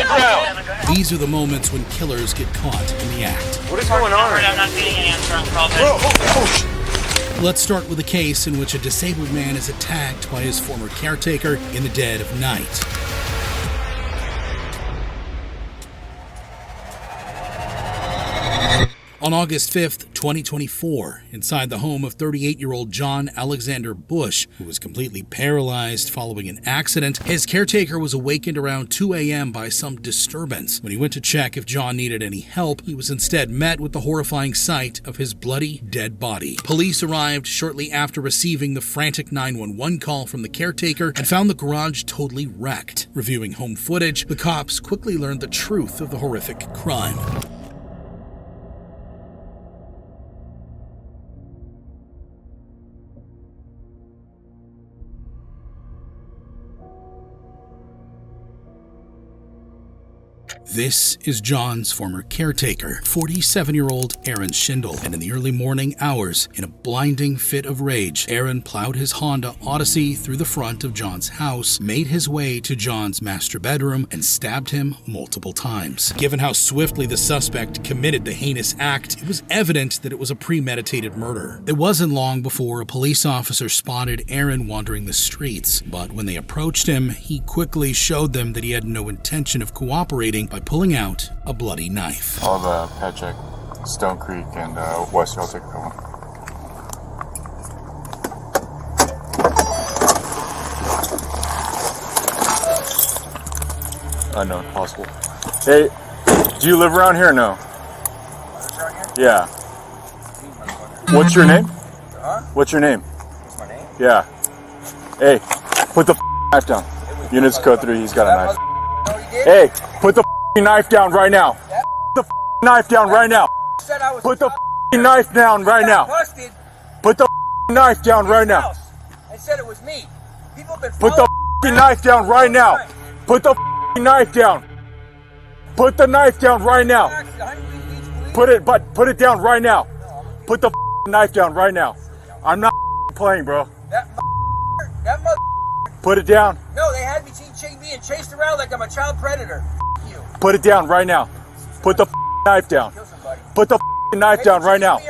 ground. These are the moments when killers get caught in the act. What is going on? I'm not getting an answer on call. Let's start with a case in which a disabled man is attacked by his former caretaker in the dead of night. On August 5th, 2024, inside the home of 38-year-old John Alexander Bush, who was completely paralyzed following an accident, his caretaker was awakened around 2 a.m. by some disturbance. When he went to check if John needed any help, he was instead met with the horrifying sight of his bloody, dead body. Police arrived shortly after receiving the frantic 911 call from the caretaker and found the garage totally wrecked. Reviewing home footage, the cops quickly learned the truth of the horrific crime. This is John's former caretaker, 47-year-old Aaron Shindle, and in the early morning hours, in a blinding fit of rage, Aaron plowed his Honda Odyssey through the front of John's house, made his way to John's master bedroom, and stabbed him multiple times. Given how swiftly the suspect committed the heinous act, it was evident that it was a premeditated murder. It wasn't long before a police officer spotted Aaron wandering the streets, but when they approached him, he quickly showed them that he had no intention of cooperating by pulling out a bloody knife. All the Patrick, Stone Creek, and West Celtic. Unknown, possible. Hey, do you live around here or no? Yeah. What's your name? What's your name? What's my name? Yeah. Hey, put the knife down. Units code 3, he's got a knife. Hey, put the knife down right now. Put the knife down right now. Put the knife down right now. Put the knife down right now. I said it was me. Put the knife down right now. Put the knife down. Put the knife down right now. Put it down right now. Put the knife down right now. I'm not playing, bro. That mother. Put it down. No, they had me being chased around like I'm a child predator. You. Put it down right now. Put the knife down. Put the knife down right now.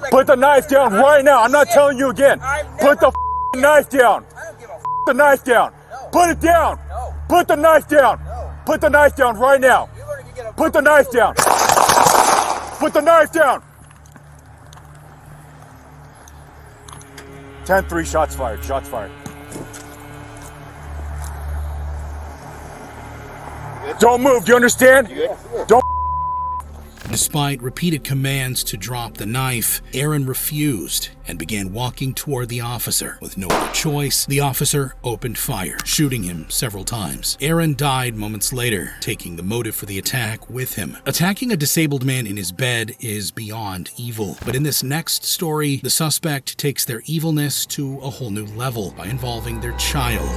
Put the knife down right now. I'm not telling you again. Put the knife down. Put the knife down. Put it down. Put the knife down. Put the knife down right now. Put the knife down. Put the knife down. 10-3, shots fired. Shots fired. Don't move, do you understand? Don't. Despite repeated commands to drop the knife, Aaron refused and began walking toward the officer. With no other choice, the officer opened fire, shooting him several times. Aaron died moments later, taking the motive for the attack with him. Attacking a disabled man in his bed is beyond evil. But in this next story, the suspect takes their evilness to a whole new level by involving their child.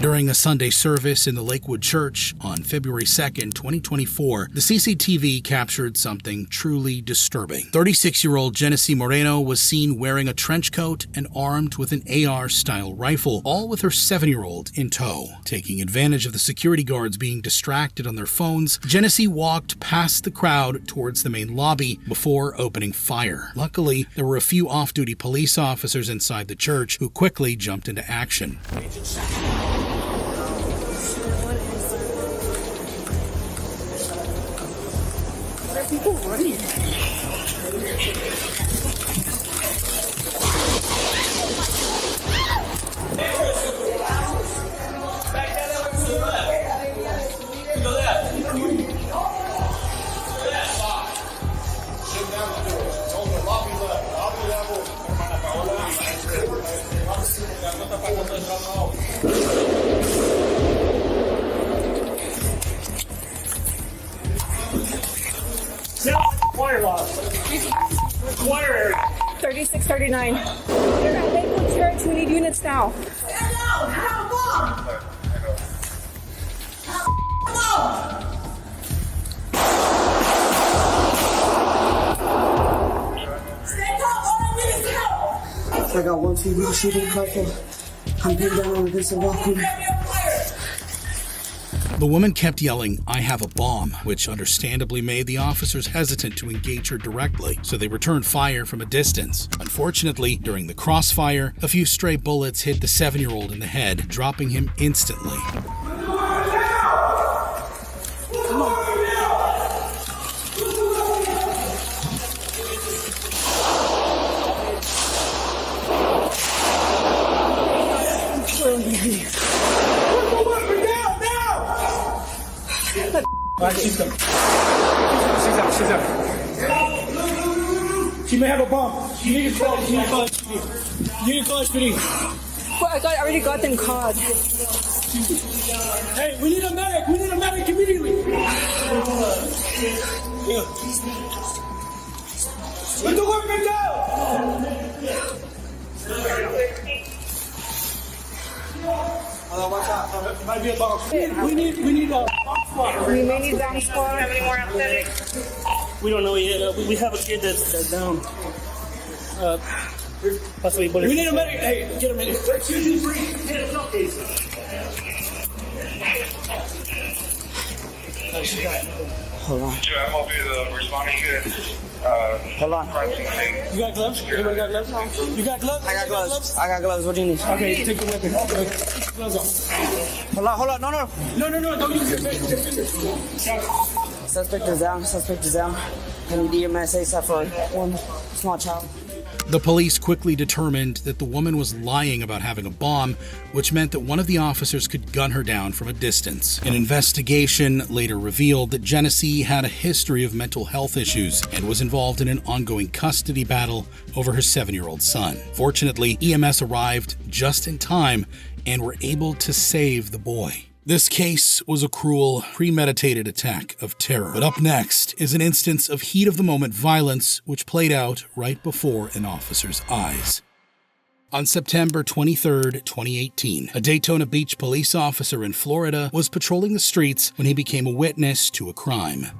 During a Sunday service in the Lakewood Church on February 2nd, 2024, the CCTV captured something truly disturbing. 36-year-old Genesse Moreno was seen wearing a trench coat and armed with an AR-style rifle, all with her 7-year-old in tow. Taking advantage of the security guards being distracted on their phones, Genesse walked past the crowd towards the main lobby before opening fire. Luckily, there were a few off-duty police officers inside the church who quickly jumped into action. People running. Water loss. Water area. 3639. They're at Lakewood Church. We need units now. Stand down! You have a bomb! I got one TV shooting rifle. I'm pinned down on a piece of walkway. The woman kept yelling, "I have a bomb," which understandably made the officers hesitant to engage her directly, so they returned fire from a distance. Unfortunately, during the crossfire, a few stray bullets hit the 7-year-old in the head, dropping him instantly. Alright, she's out. She's out. She may have a bomb. You need to call SPD. You need to call SPD. Well, I already got them called. Hey, we need a medic. We need a medic immediately. Yeah. Let the workman down. Watch out. Might be a bomb. We need a bomb squad. We may need bomb squad. Have any more anesthetic? We don't know yet. We have a kid that's down. Possibly bullet. We need a medic. Hey, get a medic. Hold on. Sure, I'm going to be the responding to Hold on. You got gloves? Anybody got gloves? You got gloves? I got gloves. I got gloves. What do you need? Okay, take the weapon. Gloves off. Hold on. No. No, don't use your fingers. Suspect is down. I need EMS ASAP for one small child. The police quickly determined that the woman was lying about having a bomb, which meant that one of the officers could gun her down from a distance. An investigation later revealed that Genesse had a history of mental health issues and was involved in an ongoing custody battle over her 7-year-old son. Fortunately, EMS arrived just in time and were able to save the boy. This case was a cruel, premeditated attack of terror. But up next is an instance of heat-of-the-moment violence which played out right before an officer's eyes. On September 23, 2018, a Daytona Beach police officer in Florida was patrolling the streets when he became a witness to a crime.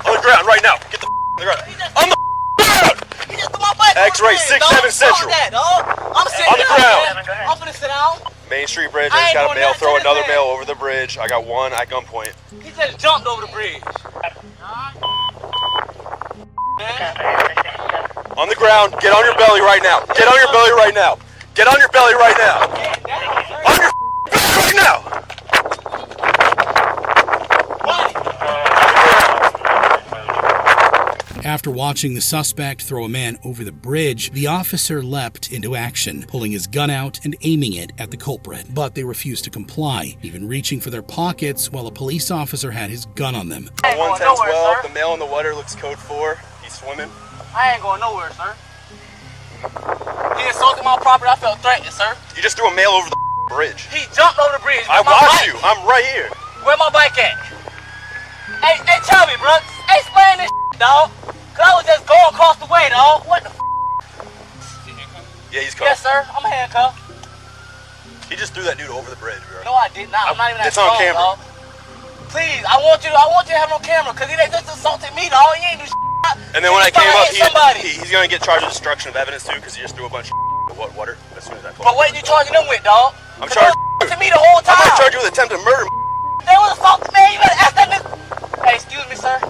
On the ground right now. Get the on the ground. On the ground! X-ray 6-7 Central. I'm sitting On the ground. I'm finna sit down. Main Street Bridge. I just got a male. Throw another male over the bridge. I got one at gunpoint. He just jumped over the bridge. On the ground. Get on your belly right now. Get on your belly right now. Get on your belly right now. On your belly right now. After watching the suspect throw a man over the bridge, the officer leapt into action, pulling his gun out and aiming it at the culprit. But they refused to comply, even reaching for their pockets while a police officer had his gun on them. 110-12, the male in the water looks code 4. He's swimming. I ain't going nowhere, sir. He insulted my property. I felt threatened, sir. You just threw a male over the bridge. He jumped over the bridge. I watched you. I'm right here. Where my bike at? Hey, tell me, bro. Hey, explain this dog. Cause I was just going across the way, dog. What the Yeah, he's cuffed. Yes, sir. I'm handcuffed. He just threw that dude over the bridge, bro. No, I did not. I'm not even that It's on strong, camera. dog. Please, I want you to have no camera, cause he just assaulted me, dog. He ain't do shit. And then when I came up, somebody. he's gonna get charged with destruction of evidence too, because he just threw a bunch of water as soon as I pulled. But what are you charging them with, dog? I'm charged. To me the whole time. I'm gonna charge you with attempted murder. They was assaulting me. You better ask that nigga. Hey, excuse me, sir.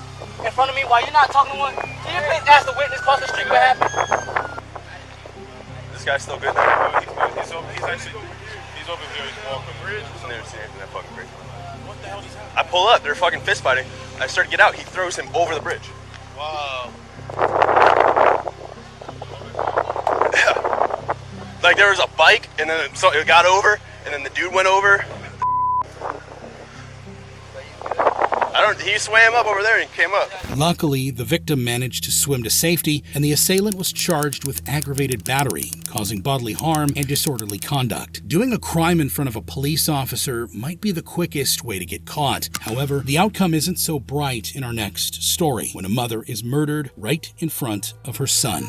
In front of me, while you're not talking to one, can you please ask the witness across the street what happened? This guy's still good now. He's over here. He's walking the bridge. I've never seen anything that fucking crazy. What the hell just happened? I pull up, they're fucking fist fighting. I start to get out, he throws him over the bridge. Wow. Like there was a bike, and then it got over, and then the dude went over. He swam up over there and came up. Luckily, the victim managed to swim to safety, and the assailant was charged with aggravated battery, causing bodily harm and disorderly conduct. Doing a crime in front of a police officer might be the quickest way to get caught. However, the outcome isn't so bright in our next story, when a mother is murdered right in front of her son.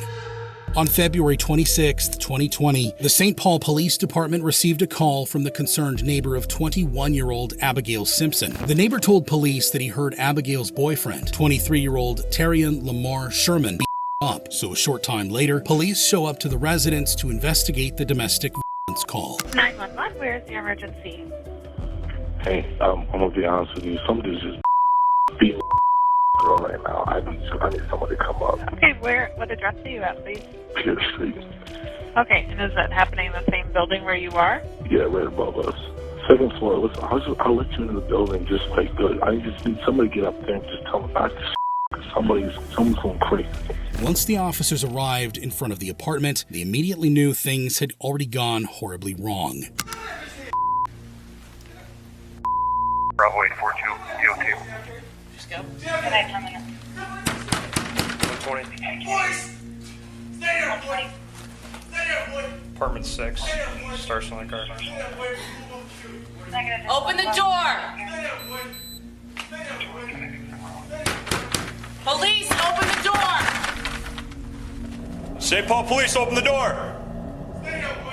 On February 26, 2020, the St. Paul Police Department received a call from the concerned neighbor of 21-year-old Abigail Simpson. The neighbor told police that he heard Abigail's boyfriend, 23-year-old Terrion Lamar Sherman, beat up. So a short time later, police show up to the residence to investigate the domestic violence call. 911, where is the emergency? Hey, I'm gonna be honest with you. Somebody's just beating girl right now. I need someone to come up. Okay, what address are you at, please? Pierce Street. Okay, and is that happening in the same building where you are? Yeah, right above us. 2nd floor. Listen, I'll let you into the building just like good. I just need somebody to get up there and just tell me about this. Someone's going crazy. Once the officers arrived in front of the apartment, they immediately knew things had already gone horribly wrong. Bravo 842, DOT. Just go. Good night, Terminal. 120. Boys! Stay there, boy! Stay there, boy! Apartment 6. Star Select Car. Stay there, boy! Open the door! Stay there, boy! Stay there, boy! Police, open the door! St. Paul Police, open the door! Stay there, boy!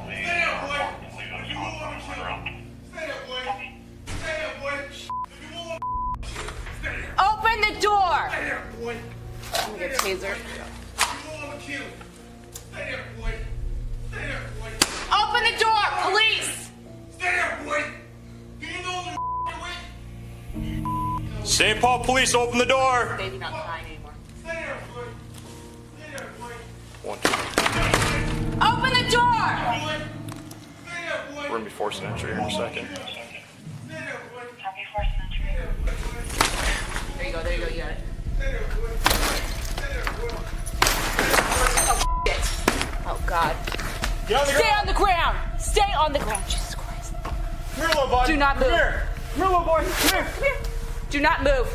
Stay there, boy! If you want to kill him. Stay there, boy! Stay there, boy! If you want to stay there. Open the door! Stay there, boy! I'm gonna get taser. If you want to kill him. Stay there, boy! Stay there, boy! Open the door, police! Stay there, boy! Do you know the way? St. Paul Police, open the door! Baby not crying anymore. Stay there, boy! Stay there, boy! 120. Open the door! Boy! Stay there, boy! We're gonna be forcing entry here in a second. Stay there, boy! Copy, force entry. There you go, you got it. Stay there, boy! Stay there, boy! Oh, God. Get on the Stay on the ground! Stay on the ground, Jesus Christ. Come here, little bud. Do not move. Come here, little boy. Come here. Come here. Do not move.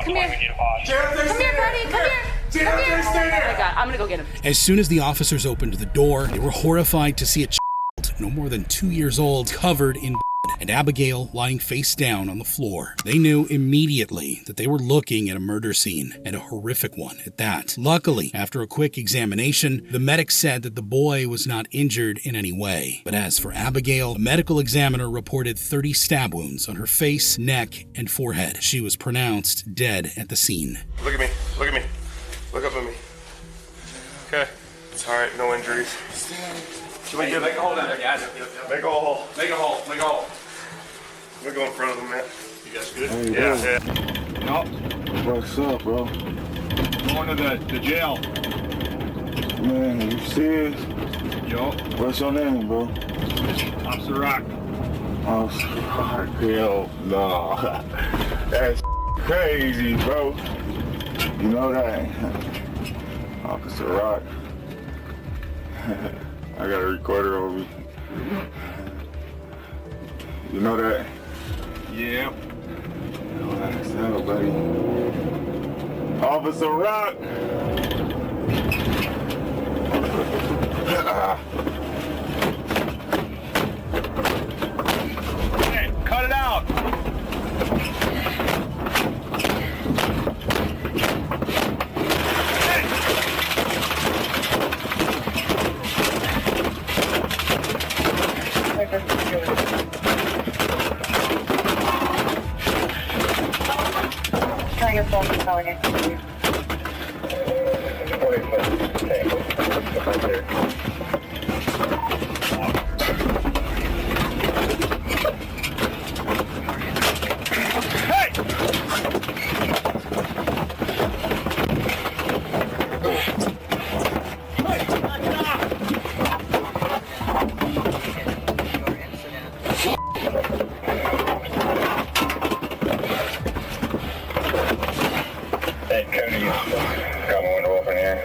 Come here. Stay Come here, buddy. Come here. Stay Come there, here. stay there. Oh my God, I'm gonna go get him. As soon as the officers opened the door, they were horrified to see a child, no more than 2 years old, covered in blood, and Abigail lying face down on the floor. They knew immediately that they were looking at a murder scene, and a horrific one at that. Luckily, after a quick examination, the medic said that the boy was not injured in any way. But as for Abigail, a medical examiner reported 30 stab wounds on her face, neck, and forehead. She was pronounced dead at the scene. Look at me. Look at me. Look up at me. Okay. It's alright, no injuries. Make a hole down there, guys. Make a hole. Make a hole. Make a hole. Let me go in front of them, man. You guys good? Hey, Yeah. What's up, bro? Going to the jail. Man, are you serious? Yo. What's your name, bro? Officer Rock. Oh, hell no. That's crazy, bro. You know that? Officer Rock. I got a recorder over me. You know that? Yeah. What's up, buddy? Officer Rock! Hey, cut it out. Can I get phone calling it? Hey, Cody, got my window open here.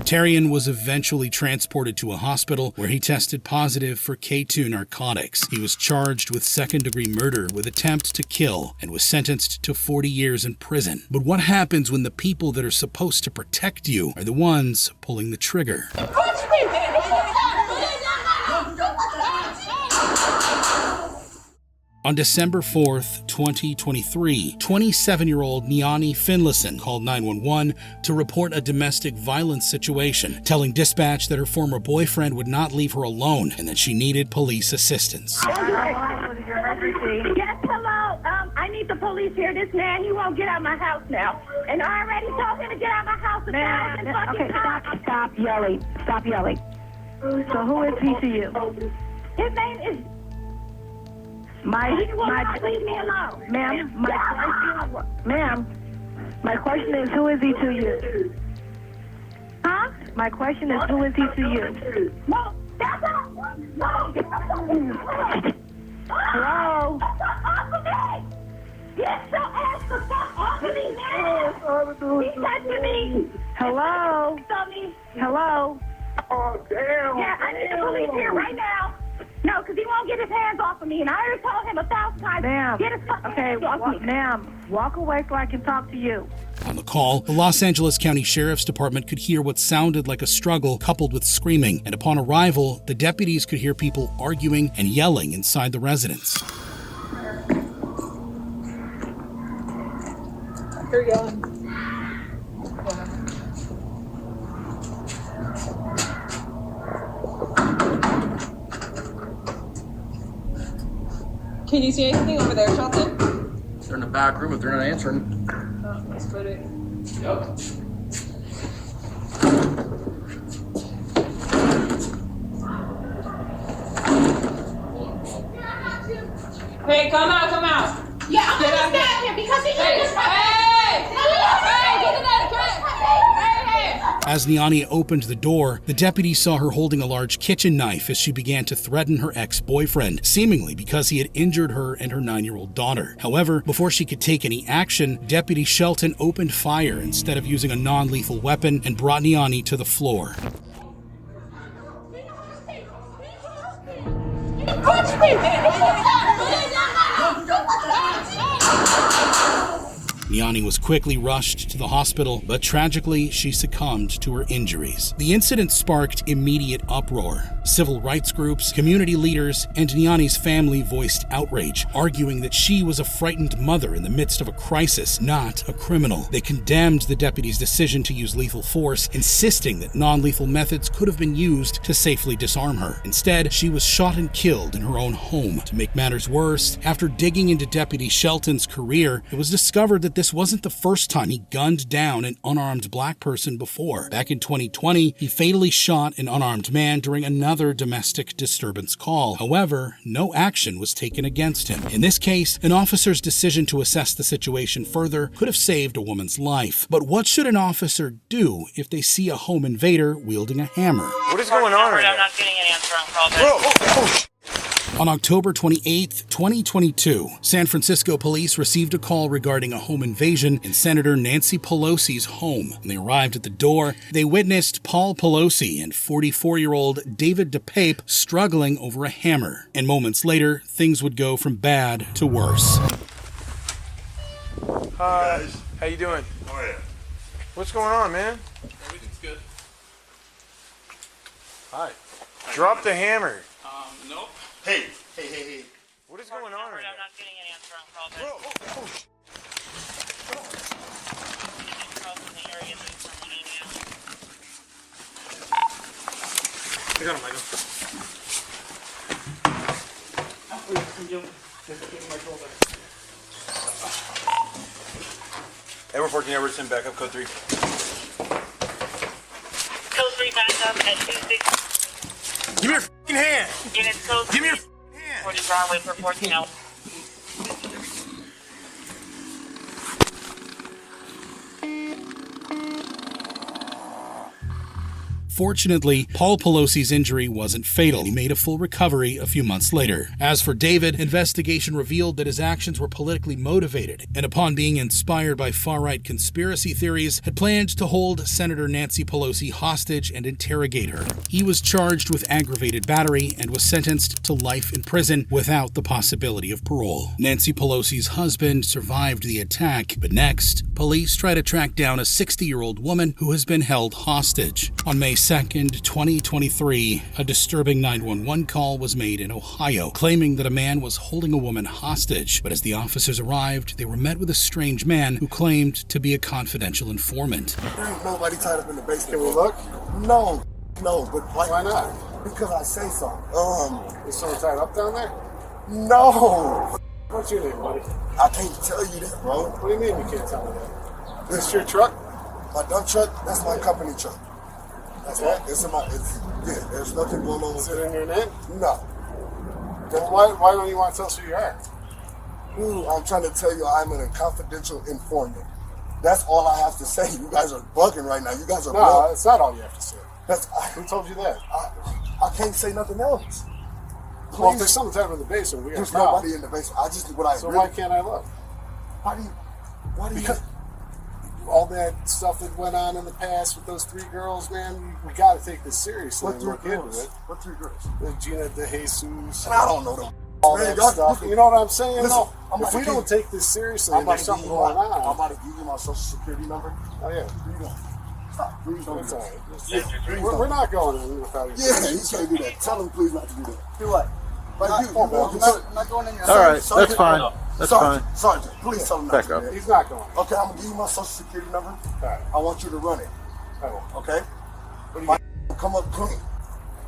Terrion was eventually transported to a hospital where he tested positive for K2 narcotics. He was charged with second-degree murder with attempt to kill and was sentenced to 40 years in prison. But what happens when the people that are supposed to protect you are the ones pulling the trigger? On December 4th, 2023, 27-year-old Niani Finlayson called 911 to report a domestic violence situation, telling dispatch that her former boyfriend would not leave her alone and that she needed police assistance. Yes, hello. I need the police here. This man, he won't get out of my house now. And I already told him to get out of my house. Okay, stop yelling. Stop yelling. So who is he to you? His name is... Leave me alone. Ma'am, my question is, who is he to you? Huh? My question is, who is he to you? No, that's not... Hello? Get your ass the fuck off of me, man! He's touching me! Hello? Hello? Oh, damn! Yeah, I need the police here right now! No, because he won't get his hands off of me, and I already told him 1,000 times. Ma'am. Get his fucking hands off me. Ma'am, walk away so I can talk to you. On the call, the Los Angeles County Sheriff's Department could hear what sounded like a struggle coupled with screaming, and upon arrival, the deputies could hear people arguing and yelling inside the residence. Here you go. Can you see anything over there, Shelton? They're in the back room if they're not answering. Oh, let's put it. Yep. Hey, come out. Yeah, I'm going to stab him because he just... As Niani opened the door, the deputy saw her holding a large kitchen knife as she began to threaten her ex-boyfriend, seemingly because he had injured her and her 9-year-old daughter. However, before she could take any action, Deputy Shelton opened fire instead of using a non-lethal weapon and brought Niani to the floor. Niani was quickly rushed to the hospital, but tragically, she succumbed to her injuries. The incident sparked immediate uproar. Civil rights groups, community leaders, and Niani's family voiced outrage, arguing that she was a frightened mother in the midst of a crisis, not a criminal. They condemned the deputy's decision to use lethal force, insisting that non-lethal methods could have been used to safely disarm her. Instead, she was shot and killed in her own home. To make matters worse, after digging into Deputy Shelton's career, it was discovered that this wasn't the first time he gunned down an unarmed black person before. Back in 2020, he fatally shot an unarmed man during another domestic disturbance call. However, no action was taken against him. In this case, an officer's decision to assess the situation further could have saved a woman's life. But what should an officer do if they see a home invader wielding a hammer? What is going on right now? I'm not getting an answer on call. On October 28, 2022, San Francisco police received a call regarding a home invasion in Senator Nancy Pelosi's home. When they arrived at the door, they witnessed Paul Pelosi and 44-year-old David DePape struggling over a hammer. And moments later, things would go from bad to worse. Hi, how you doing? Oh, yeah. What's going on, man? Everything's good. Hi. Drop the hammer. Nope. Hey. What is going on right I'm now? not getting an answer on call. I got him, Michael. Edward 14, Everton, backup code 3. Code 3 backup at 26. Give me your f***ing hand! Units code 3. Give me your f***ing hand! 40 Broadway for 14 hours. Fortunately, Paul Pelosi's injury wasn't fatal. He made a full recovery a few months later. As for David, investigation revealed that his actions were politically motivated, and upon being inspired by far-right conspiracy theories, had planned to hold Senator Nancy Pelosi hostage and interrogate her. He was charged with aggravated battery and was sentenced to life in prison without the possibility of parole. Nancy Pelosi's husband survived the attack, but next, police try to track down a 60-year-old woman who has been held hostage. On May 2nd, 2023, a disturbing 911 call was made in Ohio, claiming that a man was holding a woman hostage. But as the officers arrived, they were met with a strange man who claimed to be a confidential informant. There ain't nobody tied up in the basement. Can we look? No, but why not? Because I say so. Is someone tied up down there? No. What's your name, buddy? I can't tell you that, bro. What do you mean you can't tell me that? This your truck? My dump truck, that's my company truck. That's right. It's in my, yeah, there's nothing going on with it. Is it in your name? No. Then why don't you want to tell us who you are? I'm trying to tell you I'm a confidential informant. That's all I have to say. You guys are bugging right now. You guys are No, that's not all you have to say. Who told you that? I can't say nothing else. Please. Well, if there's something tied in the basement, we got There's to know. nobody in the basement. I just did what I So really, why can't I look? Why do you? Because all that stuff that went on in the past with those 3 girls, man, we got to take this seriously. What and 3 look into girls? it. What 3 girls? Gina De Jesus. And I don't know them. All Man, that y'all- stuff. You know what I'm saying? Listen, No. I'm If about we to don't give- take this seriously, I'm and about there's to give something you going I'm on. about to give you my social security number. Oh, yeah. Here you go. Stop. Please don't It's do all that. right. We're not going in without you. Yeah, you can't do that. Tell him please not to do that. Do what? Like I'm not going in your All right, that's fine. That's fine. Sergeant, please tell him not Back to up. do that. He's not going. Okay, I'm gonna give you my social security number. Right. I want you to run it. Right. Okay? What Come up clean.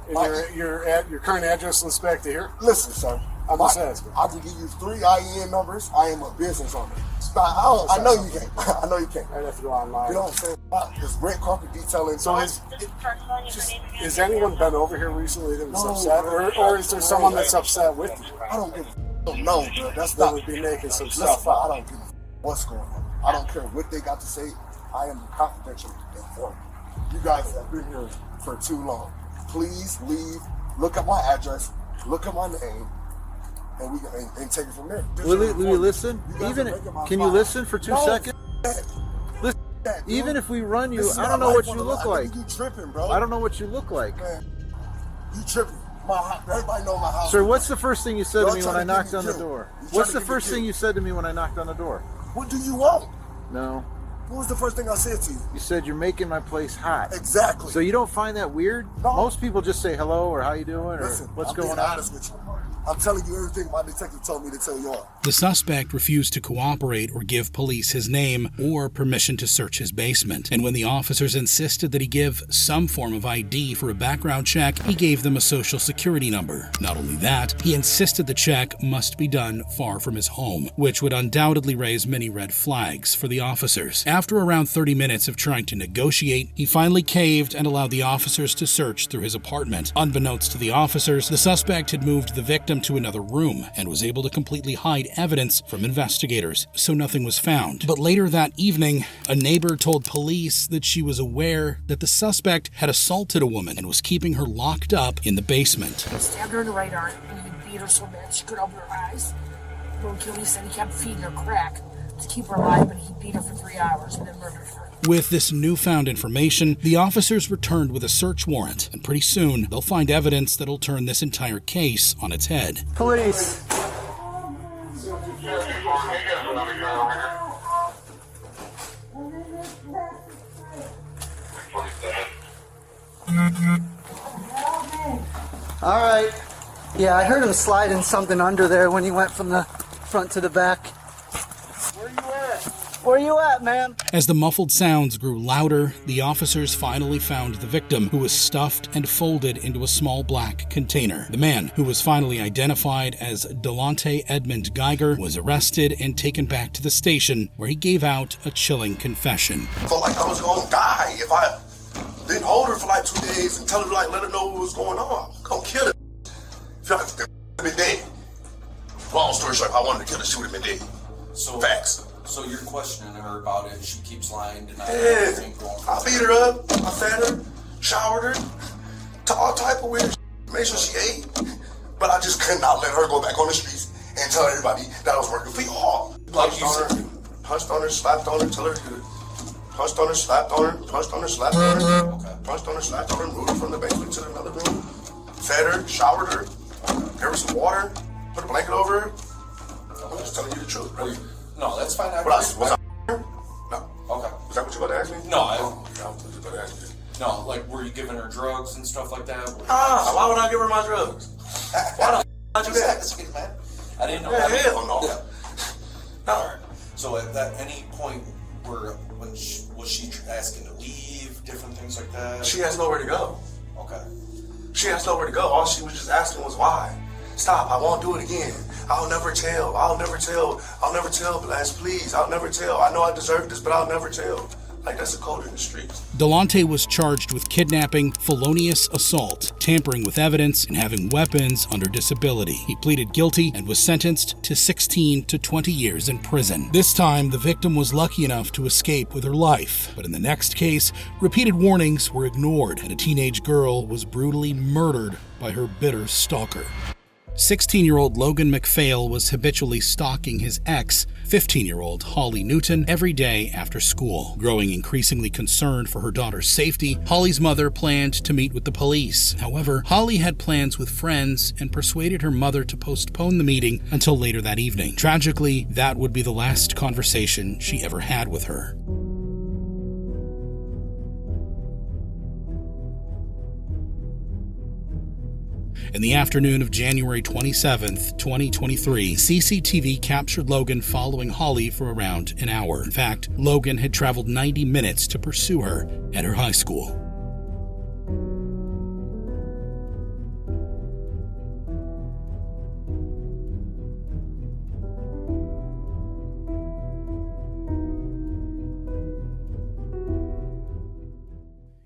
And your current address lists back to here? Listen, sir. I'm just asking. I can give you 3 IEN numbers. I am a business owner. I know you can't. I know you can't. I'd have to go online. You know what I'm saying? There's red carpet detailing. So has anyone been over here recently that was upset? Or is there someone that's upset with you? I don't give a no, bro. That's That not would be making some Listen, stuff I up. don't give a what's going on. I don't care what they got to say. I am a confidential informant. You guys have been here for too long. Please leave. Look at my address. Look at my name. And we and take it from there. Will you listen? Can you listen for 2 seconds? Listen, that, even if we run you, This is I don't my know what life you on look the line. like. You tripping, bro. I don't know what you look like. Man, you tripping. Everybody know my house. Sir, what's the first thing you said to Y'all me when trying I to get knocked on me the killed. door? You What's trying the to get me first thing killed. you said to me when I knocked on the door? What do you want? No. What was the first thing I said to you? You said you're making my place hot. Exactly. So you don't find that weird? No. Most people just say hello or how you doing or Listen, what's I'm going being on. honest with you. I'm telling you everything my detective told me to tell y'all. The suspect refused to cooperate or give police his name or permission to search his basement. And when the officers insisted that he give some form of ID for a background check, he gave them a social security number. Not only that, he insisted the check must be done far from his home, which would undoubtedly raise many red flags for the officers. After around 30 minutes of trying to negotiate, he finally caved and allowed the officers to search through his apartment. Unbeknownst to the officers, the suspect had moved the victim to another room and was able to completely hide evidence from investigators, so nothing was found. But later that evening, a neighbor told police that she was aware that the suspect had assaulted a woman and was keeping her locked up in the basement. He stabbed her in the right arm and he beat her so bad she couldn't open her eyes. Little Killy said he kept feeding her crack to keep her alive, but he beat her for 3 hours and then murdered her. With this newfound information, the officers returned with a search warrant, and pretty soon they'll find evidence that'll turn this entire case on its head. Police. All right. Yeah, I heard him sliding something under there when he went from the front to the back. Where you at, man? As the muffled sounds grew louder, the officers finally found the victim, who was stuffed and folded into a small black container. The man, who was finally identified as Dalontay Edmond-Geiger, was arrested and taken back to the station, where he gave out a chilling confession. I felt like I was gonna die if I didn't hold her for like 2 days and tell her, like, let her know what was going on. I'm gonna kill her. Feel like I've been dead. Long story short, if I wanted to kill her, she would have been dead. So facts. So you're questioning her about it. She keeps lying, denying Yeah, everything going on. I beat her up, I fed her, showered her, to all type of weird shit, made sure she ate. But I just could not let her go back on the streets and tell everybody that I was working for y'all. Punched on her, slapped on her, tell her to punched on her, slapped on her, punched on her, slapped on her, punched on her, slapped on her, moved her from the basement to another room, fed her, showered her, gave her some water, put a blanket over her. I'm just telling you the truth, bro. No, that's fine. Was I? No. Okay. Is that what you about to ask me? No, I was about to ask you. No, like, were you giving her drugs and stuff like that? Why would I give her my drugs? Why the I do that? Man. I didn't know Yeah, that. hell no. Yeah. No. So at any point was she asking to leave, different things like that? She has nowhere to go. Okay. She has nowhere to go. All she was just asking was why. Stop, I won't do it again. I'll never tell, Blas, please. I'll never tell. I know I deserve this, but I'll never tell. Like, that's a code in the streets. Dalontay was charged with kidnapping, felonious assault, tampering with evidence, and having weapons under disability. He pleaded guilty and was sentenced to 16 to 20 years in prison. This time, the victim was lucky enough to escape with her life. But in the next case, repeated warnings were ignored, and a teenage girl was brutally murdered by her bitter stalker. 16-year-old Logan MacPhai was habitually stalking his ex, 15-year-old Holly Newton, every day after school. Growing increasingly concerned for her daughter's safety, Holly's mother planned to meet with the police. However, Holly had plans with friends and persuaded her mother to postpone the meeting until later that evening. Tragically, that would be the last conversation she ever had with her. In the afternoon of January 27, 2023, CCTV captured Logan following Holly for around an hour. In fact, Logan had traveled 90 minutes to pursue her at her high school.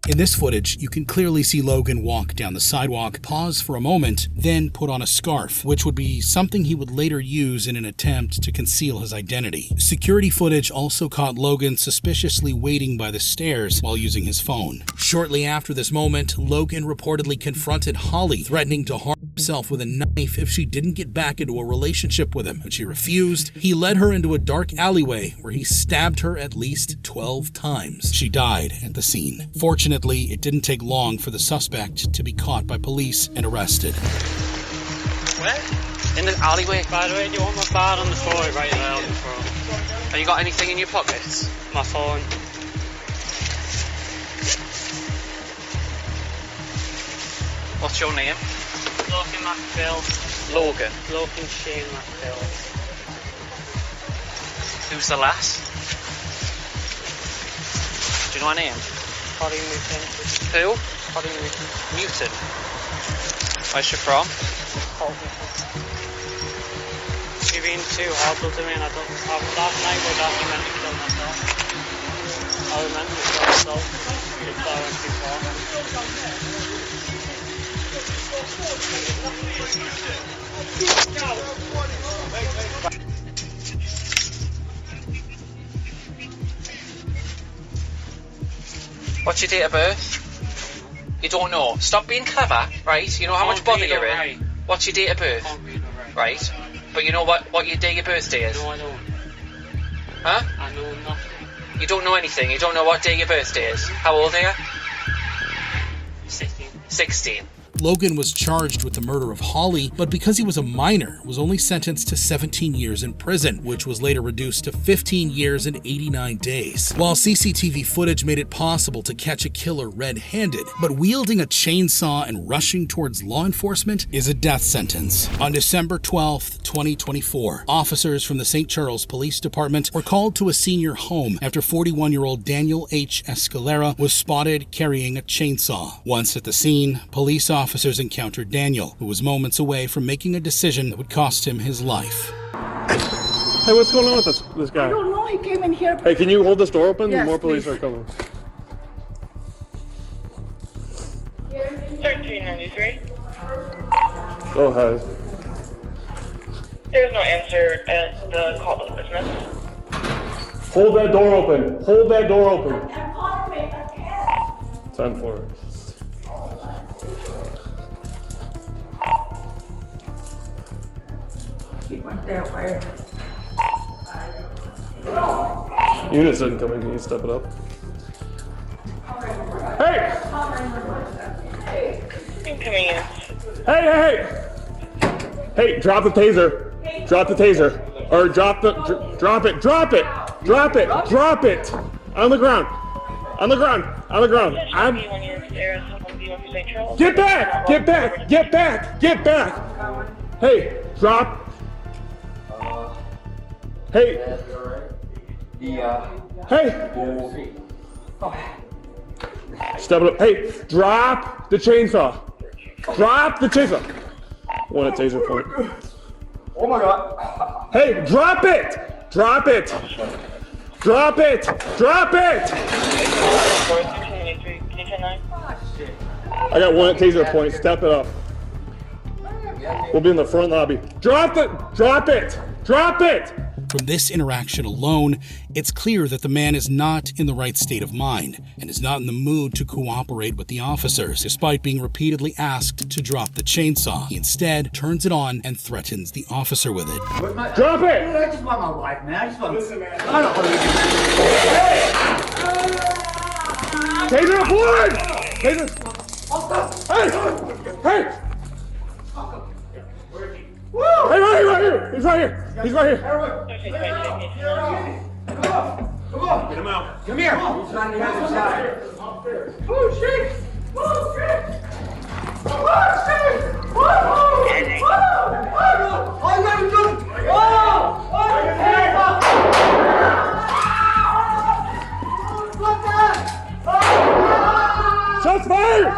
In this footage, you can clearly see Logan walk down the sidewalk, pause for a moment, then put on a scarf, which would be something he would later use in an attempt to conceal his identity. Security footage also caught Logan suspiciously waiting by the stairs while using his phone. Shortly after this moment, Logan reportedly confronted Holly, threatening to harm himself with a knife if she didn't get back into a relationship with him. When she refused, he led her into a dark alleyway where he stabbed her at least 12 times. She died at the scene. Fortunately, it didn't take long for the suspect to be caught by police and arrested. Where? In the alleyway. By the way, do you want my card on the floor right there on the floor? Have you got anything in your pockets? My phone. What's your name? Logan MacPhai. Logan Shane MacPhai. Who's the lass? Do you know her name? Holly Newton. Who? Holly Newton. Newton? Where's she from? She's been too horrible to me and last night we got meant to kill myself. I was meant to kill myself before I went too far. What's your date of birth? You don't know. Stop being clever, right? You know how much bother you're in. Right. What's your date of birth? Right. But you know what your day your birthday is? No, I don't. Huh? I know nothing. You don't know anything. You don't know what day your birthday is. How old are you? 16. 16. Logan was charged with the murder of Holly, but because he was a minor, was only sentenced to 17 years in prison, which was later reduced to 15 years and 89 days. While CCTV footage made it possible to catch a killer red-handed, but wielding a chainsaw and rushing towards law enforcement is a death sentence. On December 12, 2024, officers from the St. Charles Police Department were called to a senior home after 41-year-old Daniel H. Escalera was spotted carrying a chainsaw. Once at the scene, police officers encountered Daniel, who was moments away from making a decision that would cost him his life. Hey, what's going on with this guy? I don't know. He came in here. Hey, can you hold this door open? Yes, More police please. are coming. 1393. Go ahead. There's no answer at the call to business. Hold that door open. Hold that door open. 10-4. He went that way. Units didn't come in. Can you step it up? Hey! Inconvenience. Hey! Hey, drop the taser. Drop the taser. Or drop it. On the ground. On the ground. On the ground. Get back! Get back! Get back! Get back! Hey, drop. Hey. Hey. Step it up. Hey, drop the chainsaw. Drop the chainsaw. One at taser point. Oh my god. Hey, drop it! Drop it! Drop it! Drop it! I got one at taser point. Step it up. We'll be in the front lobby. Drop it! Drop it! Drop it! From this interaction alone, it's clear that the man is not in the right state of mind and is not in the mood to cooperate with the officers, despite being repeatedly asked to drop the chainsaw. He instead turns it on and threatens the officer with it. Drop it! I just want my wife, man. I just want. Listen, man. I don't want to. Taser forward! Taser! Hey! Hey! Hey, right here! He's right here! He's right here! Come on! Get him out! Come here! He's on the other side. Oh shit! Oh shit! Oh shit! Oh shit! Oh you gotta do it! Oh! Oh! Shots fired!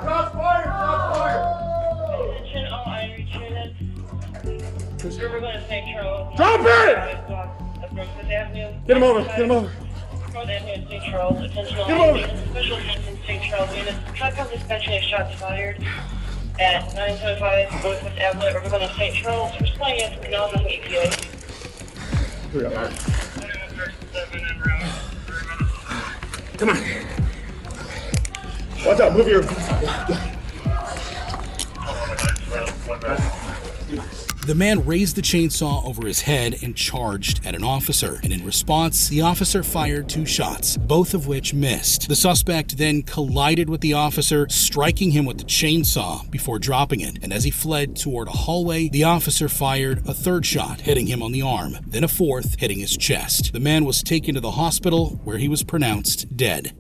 Shots fired! Shots fired! Drop it! Get him over, get him over. Get him over. Special attention, St. Charles units. Shotgun dispatching of shots fired at 975 Northwest Avenue, Riverview, St. Charles. Responding as phenomenal EPA. Come on. Watch out, move your... The man raised the chainsaw over his head and charged at an officer, and in response, the officer fired 2 shots, both of which missed. The suspect then collided with the officer, striking him with the chainsaw before dropping it, and as he fled toward a hallway, the officer fired a 3rd shot, hitting him on the arm, then a 4th, hitting his chest. The man was taken to the hospital, where he was pronounced dead.